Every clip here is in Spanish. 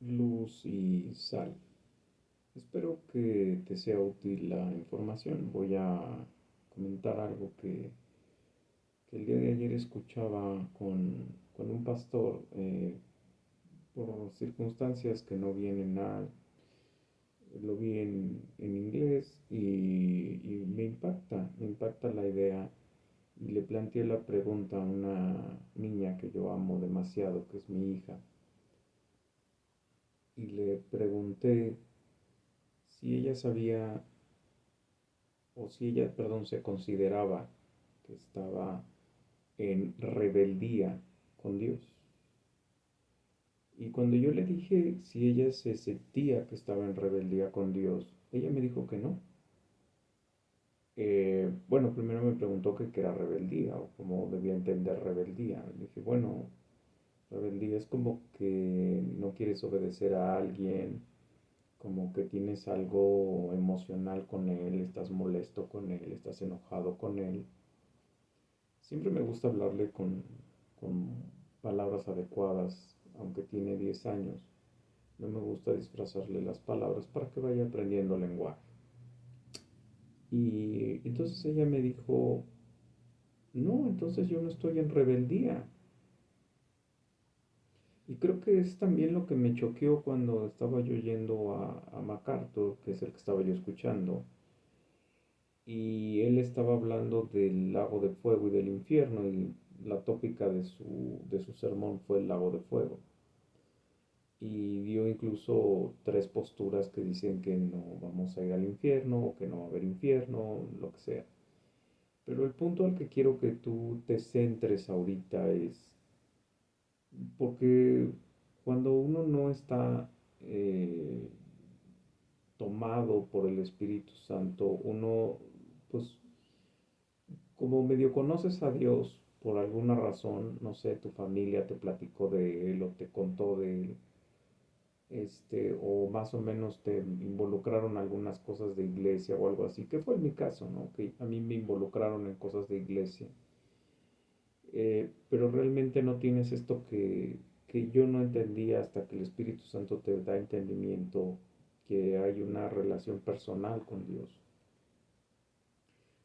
Luz y sal. Espero que te sea útil la información. Voy a comentar algo que el día de ayer escuchaba con un pastor por circunstancias que no vienen a... Lo vi en inglés y me impacta la idea y le planteé la pregunta a una niña que yo amo demasiado, que es mi hija, y le pregunté si ella sabía o si ella, perdón, se consideraba que estaba en rebeldía con Dios. Y cuando yo le dije si ella se sentía que estaba en rebeldía con Dios, ella me dijo que no. Bueno, primero me preguntó qué era rebeldía o cómo debía entender rebeldía. Le dije, bueno, rebeldía es como que no quieres obedecer a alguien, como que tienes algo emocional con él, estás molesto con él, estás enojado con él. Siempre me gusta hablarle con palabras adecuadas, aunque tiene 10 años. No me gusta disfrazarle las palabras para que vaya aprendiendo lenguaje. Y entonces ella me dijo, no, entonces yo no estoy en rebeldía. Y creo que es también lo que me choqueó cuando estaba yo yendo a MacArthur, que es el que estaba yo escuchando. Y él estaba hablando del lago de fuego y del infierno, y la tópica de su sermón fue el lago de fuego. Y dio incluso tres posturas que dicen que no vamos a ir al infierno o que no va a haber infierno, lo que sea. Pero el punto al que quiero que tú te centres ahorita es porque cuando uno no está eh, tomado por el Espíritu Santo, uno pues como medio conoces a Dios por alguna razón, no sé, tu familia te platicó de él o te contó de él, o más o menos te involucraron algunas cosas de iglesia o algo así, que fue mi caso, ¿no? Que a mí me involucraron en cosas de iglesia, pero realmente no tienes esto que yo no entendía hasta que el Espíritu Santo te da entendimiento, que hay una relación personal con Dios.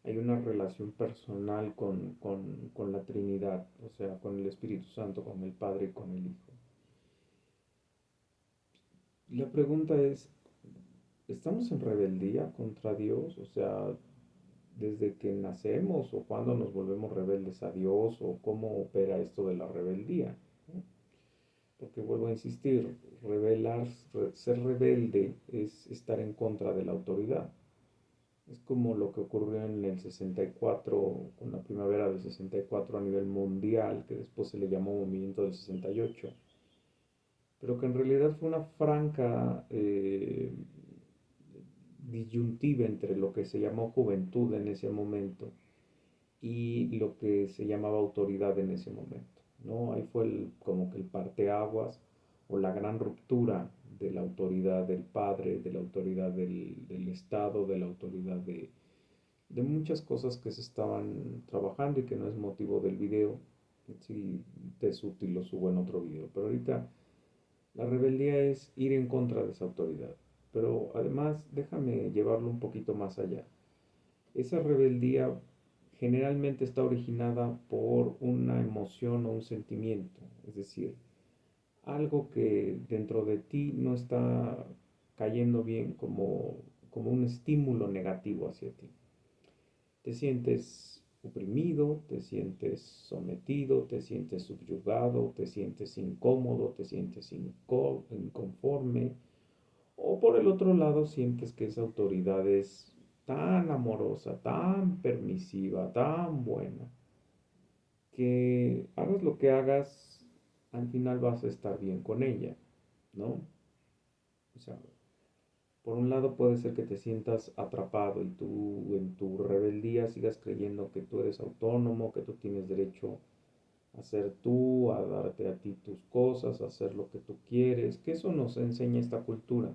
Hay una relación personal con la Trinidad, o sea, con el Espíritu Santo, con el Padre y con el Hijo. La pregunta es, ¿estamos en rebeldía contra Dios? O sea, desde que nacemos o cuando nos volvemos rebeldes a Dios o cómo opera esto de la rebeldía, ¿no? Porque vuelvo a insistir, ser rebelde es estar en contra de la autoridad. Es como lo que ocurrió en el 64, con la primavera del 64 a nivel mundial, que después se le llamó Movimiento del 68, pero que en realidad fue una franca disyuntiva entre lo que se llamó juventud en ese momento y lo que se llamaba autoridad en ese momento, ¿no? Ahí fue como que el parteaguas o la gran ruptura de la autoridad del padre, de la autoridad del Estado, de la autoridad de muchas cosas que se estaban trabajando y que no es motivo del video. Si te es útil lo subo en otro video. Pero ahorita la rebeldía es ir en contra de esa autoridad. Pero además déjame llevarlo un poquito más allá. Esa rebeldía generalmente está originada por una emoción o un sentimiento. Es decir, algo que dentro de ti no está cayendo bien como un estímulo negativo hacia ti. Te sientes oprimido, te sientes sometido, te sientes subyugado, te sientes incómodo, te sientes inconforme, o por el otro lado sientes que esa autoridad es tan amorosa, tan permisiva, tan buena, que hagas lo que hagas, al final vas a estar bien con ella, ¿no? O sea, por un lado puede ser que te sientas atrapado y tú en tu rebeldía sigas creyendo que tú eres autónomo, que tú tienes derecho a ser tú, a darte a ti tus cosas, a hacer lo que tú quieres, que eso nos enseña esta cultura.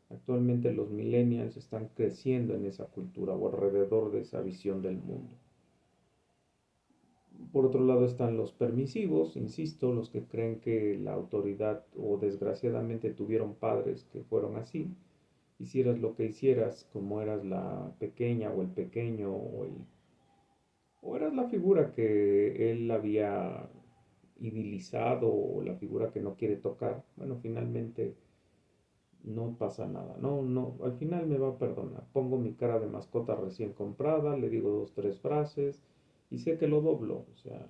Actualmente los millennials están creciendo en esa cultura o alrededor de esa visión del mundo. Por otro lado están los permisivos, insisto, los que creen que la autoridad o desgraciadamente tuvieron padres que fueron así. Hicieras lo que hicieras, como eras la pequeña o el pequeño o eras la figura que él había idilizado o la figura que no quiere tocar, bueno, finalmente no pasa nada, no, al final me va a perdonar. Pongo mi cara de mascota recién comprada, le digo dos, tres frases y sé que lo doblo, o sea,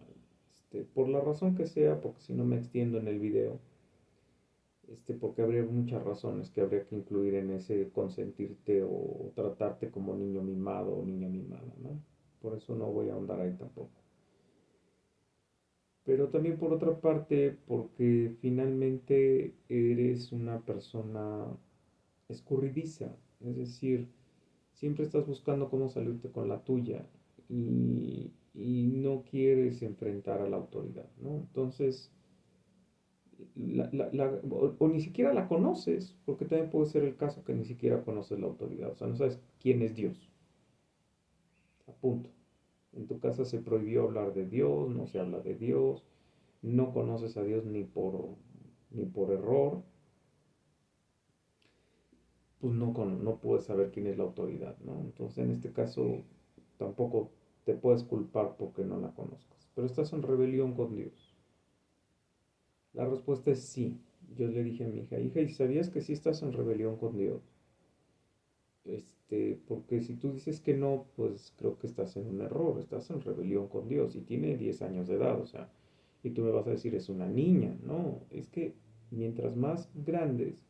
por la razón que sea, porque si no me extiendo en el video, porque habría muchas razones que habría que incluir en ese consentirte o tratarte como niño mimado o niña mimada, ¿no? Por eso no voy a ahondar ahí tampoco. Pero también por otra parte, porque finalmente eres una persona escurridiza, es decir, siempre estás buscando cómo salirte con la tuya y no quieres enfrentar a la autoridad, ¿no? Entonces, o ni siquiera la conoces, porque también puede ser el caso que ni siquiera conoces la autoridad, o sea, no sabes quién es Dios, a punto. En tu casa se prohibió hablar de Dios, no se habla de Dios, no conoces a Dios ni por error, pues no puedes saber quién es la autoridad, ¿no? Entonces, en este caso, tampoco te puedes culpar porque no la conozcas, pero estás en rebelión con Dios. La respuesta es sí. Yo le dije a mi hija, ¿y sabías que sí estás en rebelión con Dios? Porque si tú dices que no, pues creo que estás en un error, estás en rebelión con Dios y tiene 10 años de edad, o sea, y tú me vas a decir, es una niña, no, es que mientras más grandes,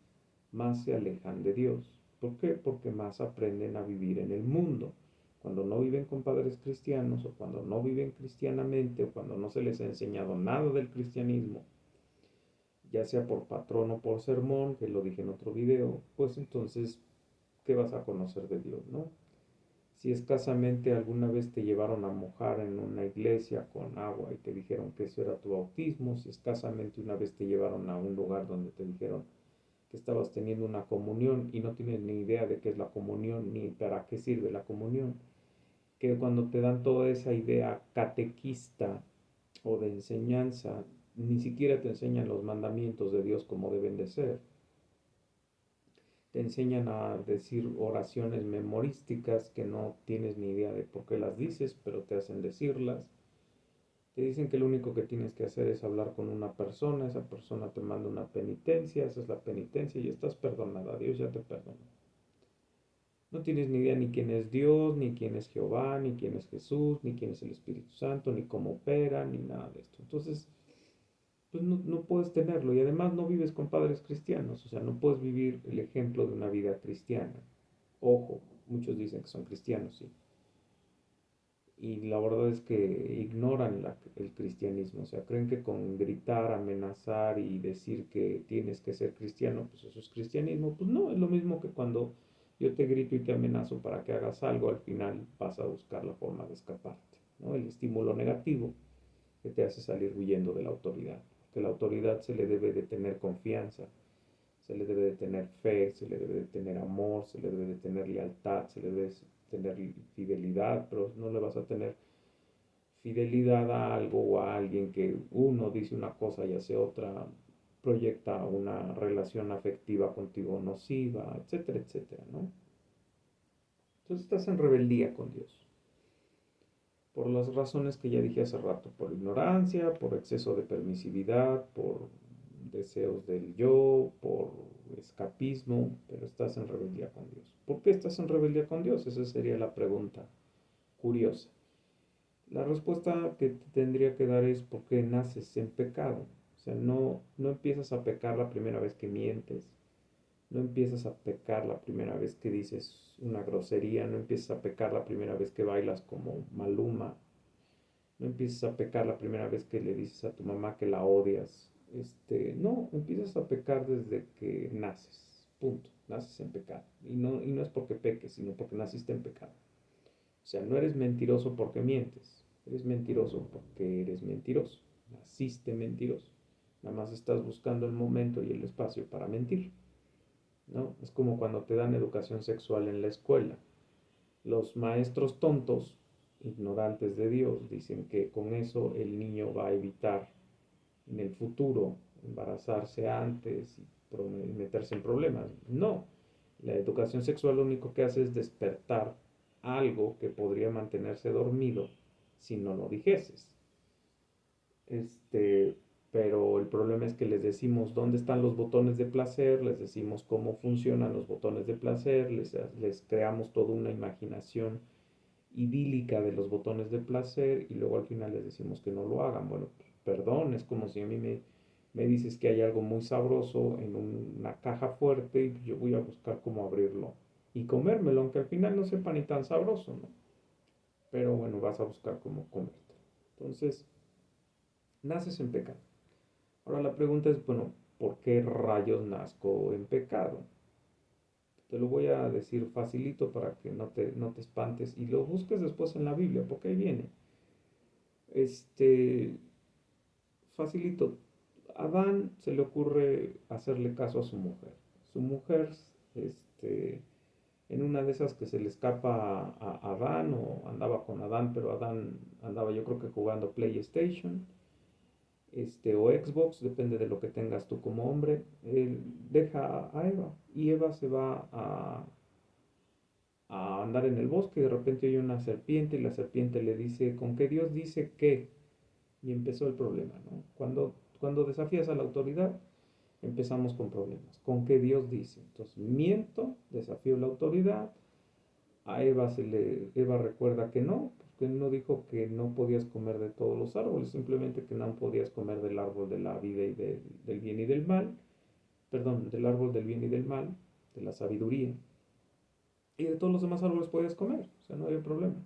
más se alejan de Dios. ¿Por qué? Porque más aprenden a vivir en el mundo. Cuando no viven con padres cristianos o cuando no viven cristianamente o cuando no se les ha enseñado nada del cristianismo, ya sea por patrón o por sermón, que lo dije en otro video, pues entonces, ¿qué vas a conocer de Dios, no? Si escasamente alguna vez te llevaron a mojar en una iglesia con agua y te dijeron que eso era tu bautismo, si escasamente una vez te llevaron a un lugar donde te dijeron que estabas teniendo una comunión y no tienes ni idea de qué es la comunión ni para qué sirve la comunión, que cuando te dan toda esa idea catequista o de enseñanza, ni siquiera te enseñan los mandamientos de Dios como deben de ser. Te enseñan a decir oraciones memorísticas que no tienes ni idea de por qué las dices, pero te hacen decirlas. Te dicen que lo único que tienes que hacer es hablar con una persona, esa persona te manda una penitencia, haces la penitencia y estás perdonada, Dios ya te perdonó. No tienes ni idea ni quién es Dios, ni quién es Jehová, ni quién es Jesús, ni quién es el Espíritu Santo, ni cómo opera, ni nada de esto. Entonces, pues no puedes tenerlo y además no vives con padres cristianos, o sea, no puedes vivir el ejemplo de una vida cristiana. Ojo, muchos dicen que son cristianos, sí. Y la verdad es que ignoran el cristianismo, o sea, creen que con gritar, amenazar y decir que tienes que ser cristiano, pues eso es cristianismo. Pues no, es lo mismo que cuando yo te grito y te amenazo para que hagas algo, al final vas a buscar la forma de escaparte, ¿no? El estímulo negativo que te hace salir huyendo de la autoridad. Que la autoridad se le debe de tener confianza, se le debe de tener fe, se le debe de tener amor, se le debe de tener lealtad, se le debe de tener fidelidad, pero no le vas a tener fidelidad a algo o a alguien que uno dice una cosa y hace otra, proyecta una relación afectiva contigo nociva, etcétera, etcétera, ¿no? Entonces estás en rebeldía con Dios. Por las razones que ya dije hace rato, por ignorancia, por exceso de permisividad, por deseos del yo, por escapismo, pero estás en rebeldía con Dios. ¿Por qué estás en rebeldía con Dios? Esa sería la pregunta curiosa. La respuesta que te tendría que dar es porque naces en pecado. O sea, no empiezas a pecar la primera vez que mientes, no empiezas a pecar la primera vez que dices una grosería, no empiezas a pecar la primera vez que bailas como Maluma, no empiezas a pecar la primera vez que le dices a tu mamá que la odias. No, empiezas a pecar desde que naces. Punto. Naces en pecado. Y no es porque peques, sino porque naciste en pecado. O sea, no eres mentiroso porque mientes. Eres mentiroso porque eres mentiroso. Naciste mentiroso. Nada más estás buscando el momento y el espacio para mentir, ¿no? Es como cuando te dan educación sexual en la escuela. Los maestros tontos ignorantes de Dios, dicen que con eso el niño va a evitar en el futuro embarazarse antes y meterse en problemas. No, la educación sexual lo único que hace es despertar algo que podría mantenerse dormido si no lo dijeses. Este, pero el problema es que les decimos dónde están los botones de placer, les decimos cómo funcionan los botones de placer, les creamos toda una imaginación idílica de los botones de placer y luego al final les decimos que no lo hagan. Bueno, pues, perdón, es como si a mí me dices que hay algo muy sabroso en una caja fuerte y yo voy a buscar cómo abrirlo y comérmelo, aunque al final no sepa ni tan sabroso, ¿no? Pero bueno, vas a buscar cómo comértelo. Entonces, naces en pecado. Ahora la pregunta es, bueno, ¿por qué rayos nazco en pecado? Te lo voy a decir facilito para que no te espantes y lo busques después en la Biblia, porque ahí viene. Este, facilito. Adán se le ocurre hacerle caso a su mujer. Su mujer, este, en una de esas que se le escapa a Adán o andaba con Adán, pero Adán andaba yo creo que jugando PlayStation o Xbox, depende de lo que tengas tú como hombre, él deja a Eva y Eva se va a andar en el bosque y de repente oye una serpiente y la serpiente le dice, ¿con qué Dios dice que? Y empezó el problema, ¿no? Cuando desafías a la autoridad, empezamos con problemas. ¿Con qué Dios dice? Entonces miento, desafío la autoridad, a Eva recuerda que no, porque no dijo que no podías comer de todos los árboles, simplemente que no podías comer del árbol de la vida y del bien y del mal, perdón, del árbol del bien y del mal, de la sabiduría, y de todos los demás árboles podías comer, o sea, no había problema.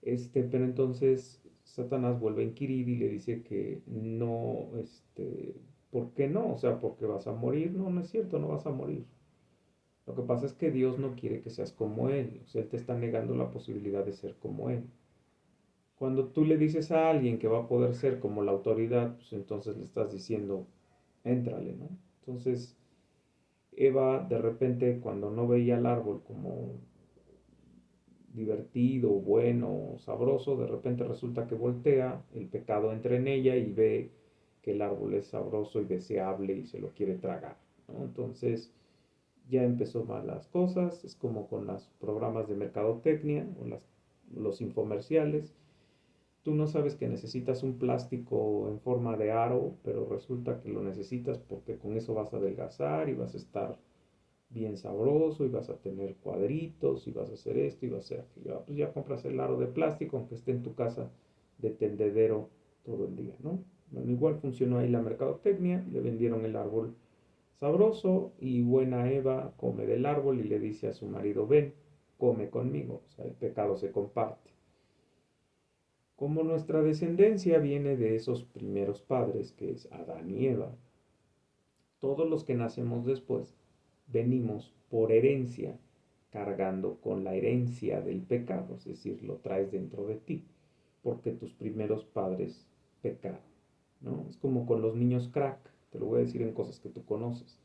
Pero entonces Satanás vuelve a inquirir y le dice que no, ¿por qué no? O sea, porque vas a morir. No, no es cierto, no vas a morir. Lo que pasa es que Dios no quiere que seas como Él, o sea, Él te está negando la posibilidad de ser como Él. Cuando tú le dices a alguien que va a poder ser como la autoridad, pues entonces le estás diciendo, éntrale, ¿no? Entonces, Eva de repente cuando no veía el árbol como divertido, bueno, sabroso, de repente resulta que voltea, el pecado entra en ella y ve que el árbol es sabroso y deseable y se lo quiere tragar, ¿no? Entonces ya empezó mal las cosas, es como con los programas de mercadotecnia o los infomerciales. Tú no sabes que necesitas un plástico en forma de aro, pero resulta que lo necesitas porque con eso vas a adelgazar y vas a estar bien sabroso y vas a tener cuadritos y vas a hacer esto y vas a hacer aquello. Pues ya compras el aro de plástico aunque esté en tu casa de tendedero todo el día, ¿no? Bueno, igual funcionó ahí la mercadotecnia, le vendieron el árbol sabroso y buena Eva come del árbol y le dice a su marido, ven, come conmigo, o sea, el pecado se comparte. Como nuestra descendencia viene de esos primeros padres, que es Adán y Eva, todos los que nacemos después venimos por herencia cargando con la herencia del pecado, es decir, lo traes dentro de ti, porque tus primeros padres pecaron, ¿no? Es como con los niños crack, te lo voy a decir en cosas que tú conoces.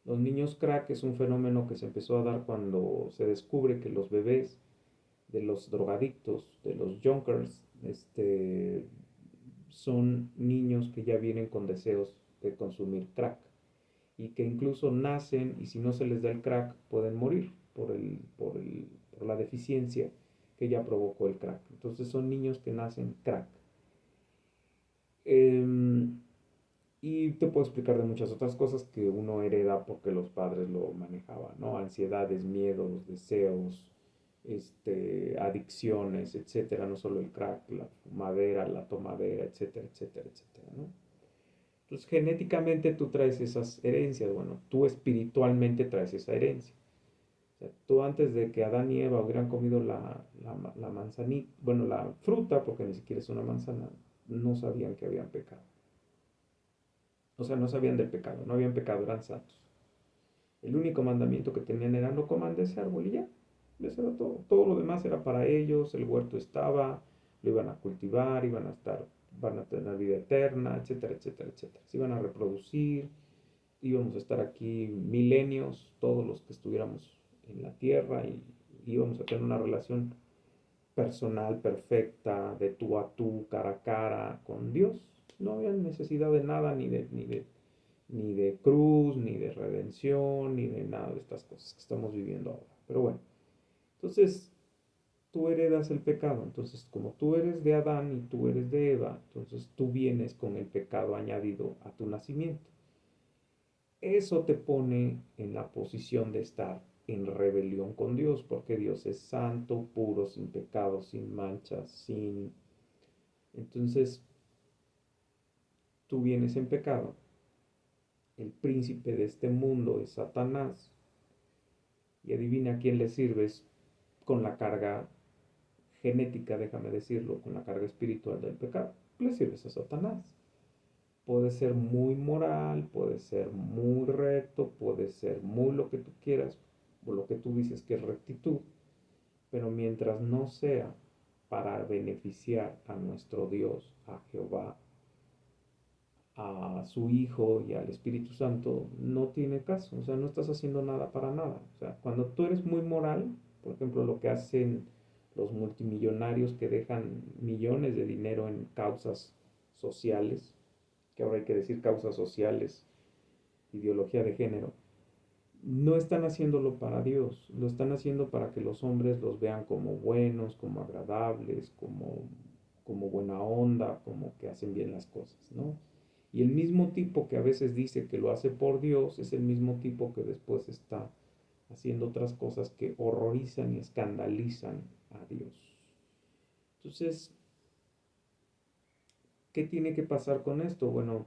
Los niños crack es un fenómeno que se empezó a dar cuando se descubre que los bebés de los drogadictos, de los junkers, son niños que ya vienen con deseos de consumir crack y que incluso nacen y si no se les da el crack pueden morir por la deficiencia que ya provocó el crack. Entonces son niños que nacen crack. Eh, y te puedo explicar de muchas otras cosas que uno hereda porque los padres lo manejaban, ¿no? Ansiedades, miedos, deseos, adicciones, etcétera. No solo el crack, la fumadera, la tomadera, etcétera, etcétera, etcétera, ¿no? Entonces, genéticamente tú traes esas herencias, bueno, tú espiritualmente traes esa herencia. O sea, tú antes de que Adán y Eva hubieran comido la manzanita, bueno, la fruta, porque ni siquiera es una manzana, no sabían que habían pecado. O sea, no sabían del pecado, no habían pecado, eran santos. El único mandamiento que tenían era no coman de ese árbol y ya. Eso era todo. Todo lo demás era para ellos, el huerto estaba, lo iban a cultivar, van a tener vida eterna, etcétera, etcétera, etcétera. Se iban a reproducir, íbamos a estar aquí milenios, todos los que estuviéramos en la tierra y íbamos a tener una relación personal, perfecta, de tú a tú, cara a cara, con Dios. No había necesidad de nada, ni de cruz, ni de redención, ni de nada de estas cosas que estamos viviendo ahora. Pero bueno, entonces tú heredas el pecado. Entonces, como tú eres de Adán y tú eres de Eva, entonces tú vienes con el pecado añadido a tu nacimiento. Eso te pone en la posición de estar en rebelión con Dios, porque Dios es santo, puro, sin pecado, sin manchas, sin... Entonces, tú vienes en pecado. El príncipe de este mundo es Satanás. Y adivina a quién le sirves con la carga genética, déjame decirlo, con la carga espiritual del pecado. Le sirves a Satanás. Puede ser muy moral, puede ser muy recto, puede ser muy lo que tú quieras, o lo que tú dices que es rectitud, pero mientras no sea para beneficiar a nuestro Dios, a Jehová, a su Hijo y al Espíritu Santo, no tiene caso. O sea, no estás haciendo nada para nada. O sea, cuando tú eres muy moral, por ejemplo, lo que hacen los multimillonarios que dejan millones de dinero en causas sociales, que ahora hay que decir causas sociales, ideología de género, no están haciéndolo para Dios, lo están haciendo para que los hombres los vean como buenos, como agradables, como buena onda, como que hacen bien las cosas, ¿no? Y el mismo tipo que a veces dice que lo hace por Dios es el mismo tipo que después está haciendo otras cosas que horrorizan y escandalizan a Dios. Entonces, ¿qué tiene que pasar con esto? Bueno,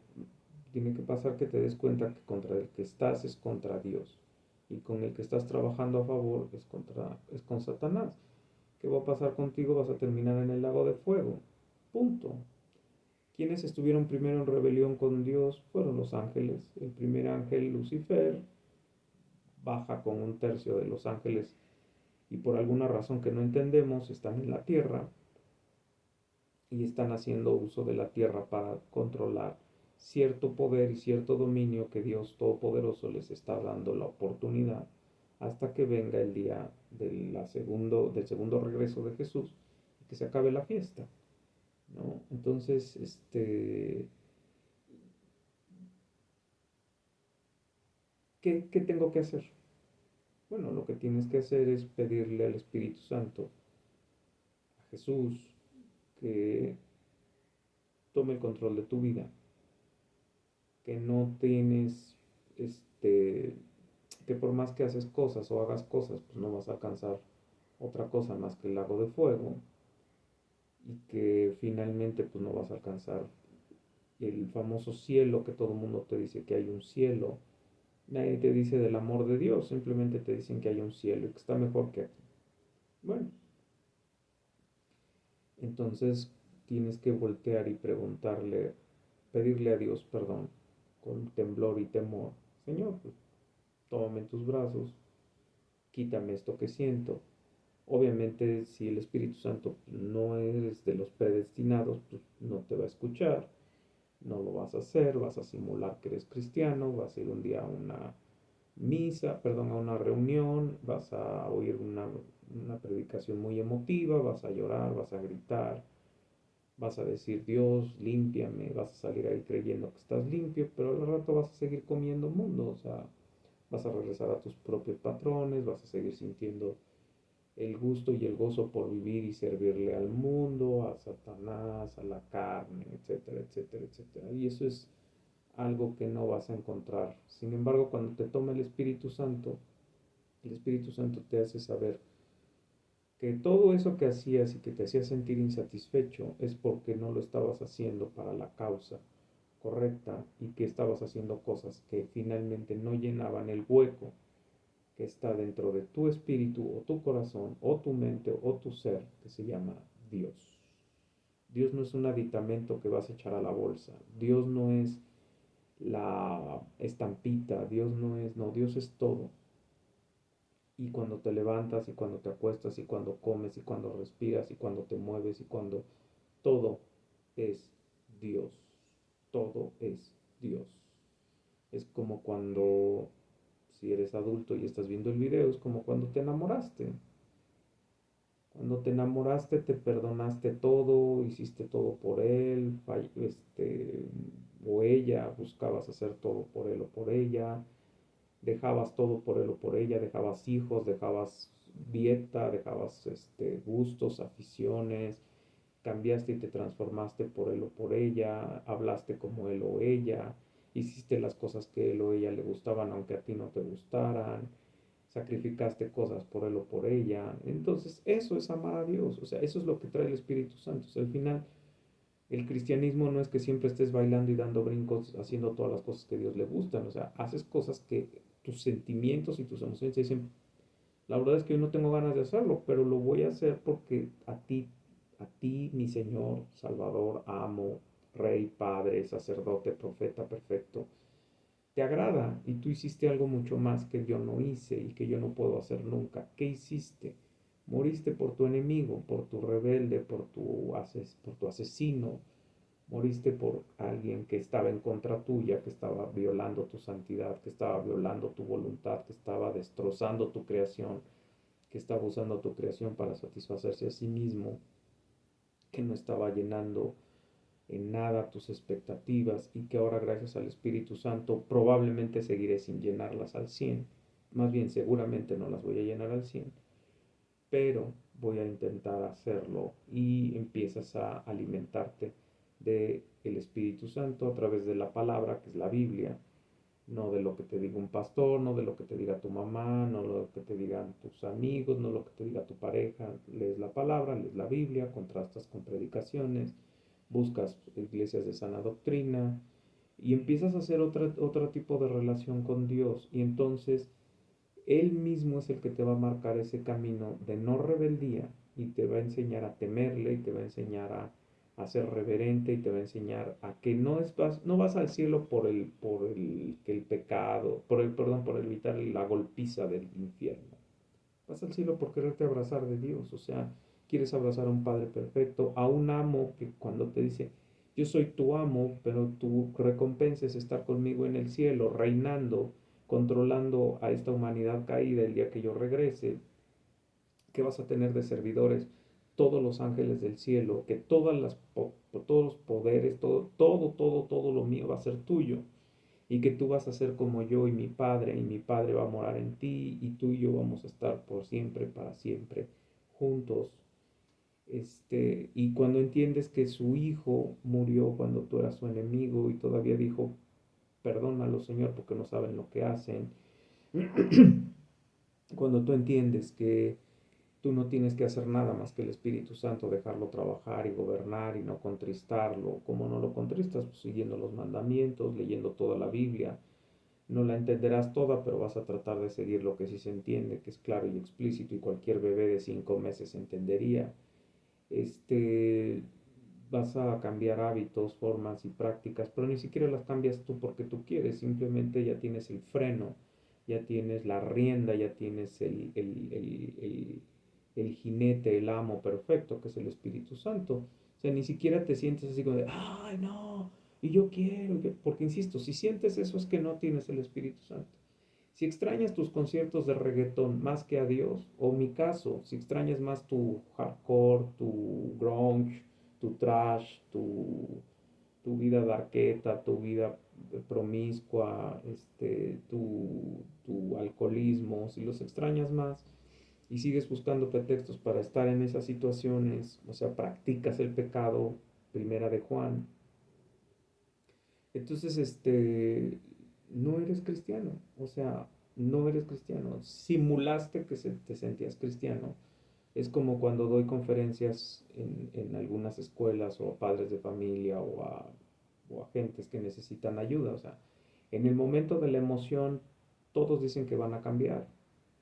tiene que pasar que te des cuenta que contra el que estás es contra Dios y con el que estás trabajando a favor es con Satanás. ¿Qué va a pasar contigo? Vas a terminar en el lago de fuego. Punto. ¿Quiénes estuvieron primero en rebelión con Dios? Fueron los ángeles. El primer ángel, Lucifer, baja con un tercio de los ángeles y por alguna razón que no entendemos están en la tierra y están haciendo uso de la tierra para controlar cierto poder y cierto dominio que Dios Todopoderoso les está dando la oportunidad hasta que venga el día del segundo regreso de Jesús y que se acabe la fiesta, ¿no? Entonces, ¿qué tengo que hacer? Bueno, lo que tienes que hacer es pedirle al Espíritu Santo, a Jesús, que tome el control de tu vida, que no tienes, que por más que haces cosas o hagas cosas, pues no vas a alcanzar otra cosa más que el lago de fuego y que finalmente pues no vas a alcanzar el famoso cielo que todo el mundo te dice que hay un cielo. Nadie te dice del amor de Dios, simplemente te dicen que hay un cielo y que está mejor que aquí. Bueno, entonces tienes que voltear y preguntarle, pedirle a Dios perdón con temblor y temor. Señor, pues, tómame en tus brazos, quítame esto que siento. Obviamente, si el Espíritu Santo no eres de los predestinados, pues no te va a escuchar, no lo vas a hacer, vas a simular que eres cristiano, vas a ir un día a una misa, perdón, a una reunión, vas a oír una predicación muy emotiva, vas a llorar, vas a gritar, vas a decir, Dios, límpiame, vas a salir ahí creyendo que estás limpio, pero al rato vas a seguir comiendo mundo, o sea, vas a regresar a tus propios patrones, vas a seguir sintiendo el gusto y el gozo por vivir y servirle al mundo, a Satanás, a la carne, etcétera, etcétera, etcétera. Y eso es algo que no vas a encontrar. Sin embargo, cuando te toma el Espíritu Santo te hace saber que todo eso que hacías y que te hacía sentir insatisfecho es porque no lo estabas haciendo para la causa correcta y que estabas haciendo cosas que finalmente no llenaban el hueco que está dentro de tu espíritu o tu corazón o tu mente o tu ser que se llama Dios. Dios no es un aditamento que vas a echar a la bolsa. Dios no es la estampita. Dios no es, no, Dios es todo. Y cuando te levantas y cuando te acuestas y cuando comes y cuando respiras y cuando te mueves y cuando todo es Dios. Todo es Dios. Es como cuando, si eres adulto y estás viendo el video, es como cuando te enamoraste. Cuando te enamoraste, te perdonaste todo, hiciste todo por él, o ella, buscabas hacer todo por él o por ella, dejabas todo por él o por ella, dejabas hijos, dejabas dieta, dejabas gustos, aficiones, cambiaste y te transformaste por él o por ella, hablaste como él o ella, hiciste las cosas que él o ella le gustaban aunque a ti no te gustaran, sacrificaste cosas por él o por ella. Entonces eso es amar a Dios, o sea, eso es lo que trae el Espíritu Santo. O sea, al final el cristianismo no es que siempre estés bailando y dando brincos, haciendo todas las cosas que a Dios le gustan, o sea, haces cosas que tus sentimientos y tus emociones te dicen, la verdad es que yo no tengo ganas de hacerlo, pero lo voy a hacer porque a ti, mi Señor, Salvador, amo, Rey, Padre, sacerdote, profeta perfecto, te agrada y tú hiciste algo mucho más que yo no hice y que yo no puedo hacer nunca. ¿Qué hiciste? Moriste por tu enemigo, por tu rebelde, por tu asesino, moriste por alguien que estaba en contra tuya, que estaba violando tu santidad, que estaba violando tu voluntad, que estaba destrozando tu creación, que estaba usando tu creación para satisfacerse a sí mismo, que no estaba llenando en nada tus expectativas y que ahora gracias al Espíritu Santo probablemente seguiré sin llenarlas al 100, más bien seguramente no las voy a llenar al 100, pero voy a intentar hacerlo y empiezas a alimentarte de el Espíritu Santo a través de la palabra, que es la Biblia, no de lo que te diga un pastor, no de lo que te diga tu mamá, no de lo que te digan tus amigos, no de lo que te diga tu pareja. Lees la palabra, lees la Biblia, contrastas con predicaciones, buscas iglesias de sana doctrina y empiezas a hacer otro tipo de relación con Dios. Y entonces Él mismo es el que te va a marcar ese camino de no rebeldía y te va a enseñar a temerle y te va a enseñar a ser reverente y te va a enseñar a que no vas al cielo que el pecado, perdón, por evitar la golpiza del infierno. Vas al cielo por quererte abrazar de Dios, o sea, quieres abrazar a un Padre perfecto, a un amo que cuando te dice, yo soy tu amo, pero tu recompensa es estar conmigo en el cielo, reinando, controlando a esta humanidad caída el día que yo regrese, que vas a tener de servidores todos los ángeles del cielo, que todos los poderes, todo lo mío va a ser tuyo y que tú vas a ser como yo y mi Padre va a morar en ti, y tú y yo vamos a estar por siempre, para siempre, juntos. Y cuando entiendes que su hijo murió cuando tú eras su enemigo y todavía dijo, perdónalo, Señor, porque no saben lo que hacen. Cuando tú entiendes que tú no tienes que hacer nada más que el Espíritu Santo, dejarlo trabajar y gobernar y no contristarlo. ¿Cómo no lo contristas? Pues siguiendo los mandamientos, leyendo toda la Biblia. No la entenderás toda, pero vas a tratar de seguir lo que sí se entiende, que es claro y explícito y cualquier bebé de 5 meses entendería. Este, Vas a cambiar hábitos, formas y prácticas, pero ni siquiera las cambias tú porque tú quieres, simplemente ya tienes el freno, ya tienes la rienda, ya tienes el jinete, el amo perfecto, que es el Espíritu Santo. O sea, ni siquiera te sientes así como de, ay, no, y yo quiero, porque insisto, si sientes eso es que no tienes el Espíritu Santo. Si extrañas tus conciertos de reggaetón más que a Dios, o mi caso, si extrañas más tu hardcore, tu grunge, tu trash, tu vida darqueta, tu vida promiscua, tu alcoholismo, si los extrañas más y sigues buscando pretextos para estar en esas situaciones, o sea, practicas el pecado, primera de Juan, entonces, no eres cristiano, o sea, no eres cristiano, simulaste que te sentías cristiano. Es como cuando doy conferencias en algunas escuelas o a padres de familia o a gentes que necesitan ayuda, o sea, en el momento de la emoción todos dicen que van a cambiar.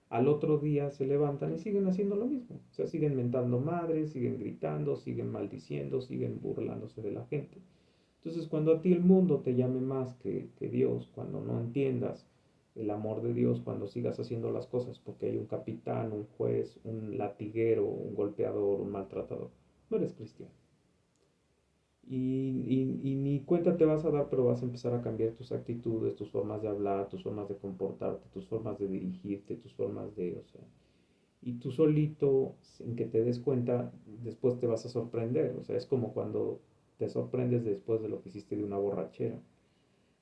Al otro día se levantan y siguen haciendo lo mismo, o sea, siguen mentando madres, siguen gritando, siguen maldiciendo, siguen burlándose de la gente. Entonces, cuando a ti el mundo te llame más que Dios, cuando no entiendas el amor de Dios, cuando sigas haciendo las cosas porque hay un capitán, un juez, un latiguero, un golpeador, un maltratador, no eres cristiano. Y ni cuenta te vas a dar, pero vas a empezar a cambiar tus actitudes, tus formas de hablar, tus formas de comportarte, tus formas de dirigirte, tus formas de, o sea, Y tú solito, sin que te des cuenta, después te vas a sorprender. O sea, es como cuando te sorprendes después de lo que hiciste de una borrachera.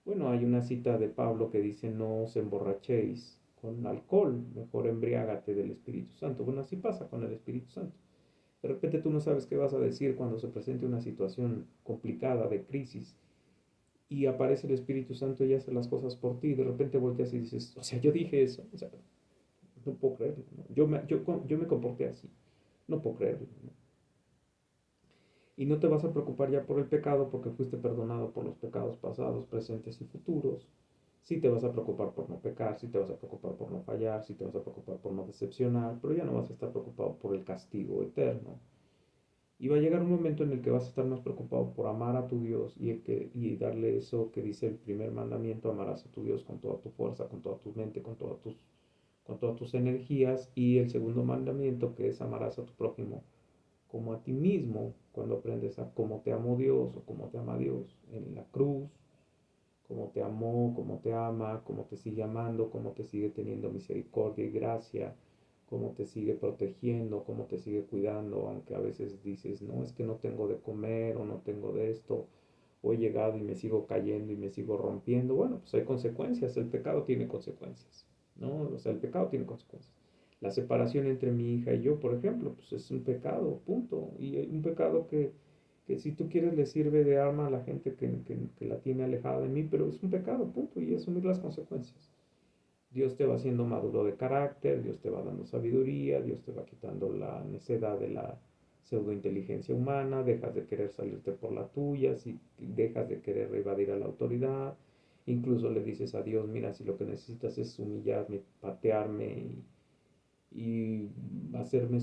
Bueno, hay una cita de Pablo que dice, no os emborrachéis con alcohol, mejor embriágate del Espíritu Santo. Bueno, así pasa con el Espíritu Santo. De repente tú no sabes qué vas a decir cuando se presente una situación complicada de crisis y aparece el Espíritu Santo y hace las cosas por ti. De repente volteas y dices, o sea, yo dije eso, o sea, no puedo creerlo, ¿no? Yo me comporté así, no puedo creerlo, ¿no? Y no te vas a preocupar ya por el pecado porque fuiste perdonado por los pecados pasados, presentes y futuros. Sí te vas a preocupar por no pecar, sí te vas a preocupar por no fallar, sí te vas a preocupar por no decepcionar, pero ya no vas a estar preocupado por el castigo eterno. Y va a llegar un momento en el que vas a estar más preocupado por amar a tu Dios y darle eso que dice el primer mandamiento: amarás a tu Dios con toda tu fuerza, con toda tu mente, con todas tus energías. Y el segundo mandamiento, que es amarás a tu prójimo como a ti mismo, cuando aprendes a cómo te amó Dios o cómo te ama Dios en la cruz, cómo te amó, cómo te ama, cómo te sigue amando, cómo te sigue teniendo misericordia y gracia, cómo te sigue protegiendo, cómo te sigue cuidando, aunque a veces dices, no, es que no tengo de comer o no tengo de esto, o he llegado y me sigo cayendo y me sigo rompiendo. Bueno, pues hay consecuencias, el pecado tiene consecuencias, ¿no? O sea, el pecado tiene consecuencias. La separación entre mi hija y yo, por ejemplo, pues es un pecado, punto. Y un pecado que si tú quieres le sirve de arma a la gente que la tiene alejada de mí, pero es un pecado, punto, y asumir las consecuencias. Dios te va haciendo maduro de carácter, Dios te va dando sabiduría, Dios te va quitando la necedad de la pseudointeligencia humana, dejas de querer salirte por la tuya, si dejas de querer evadir a la autoridad, incluso le dices a Dios, mira, si lo que necesitas es humillarme, patearme y hacerme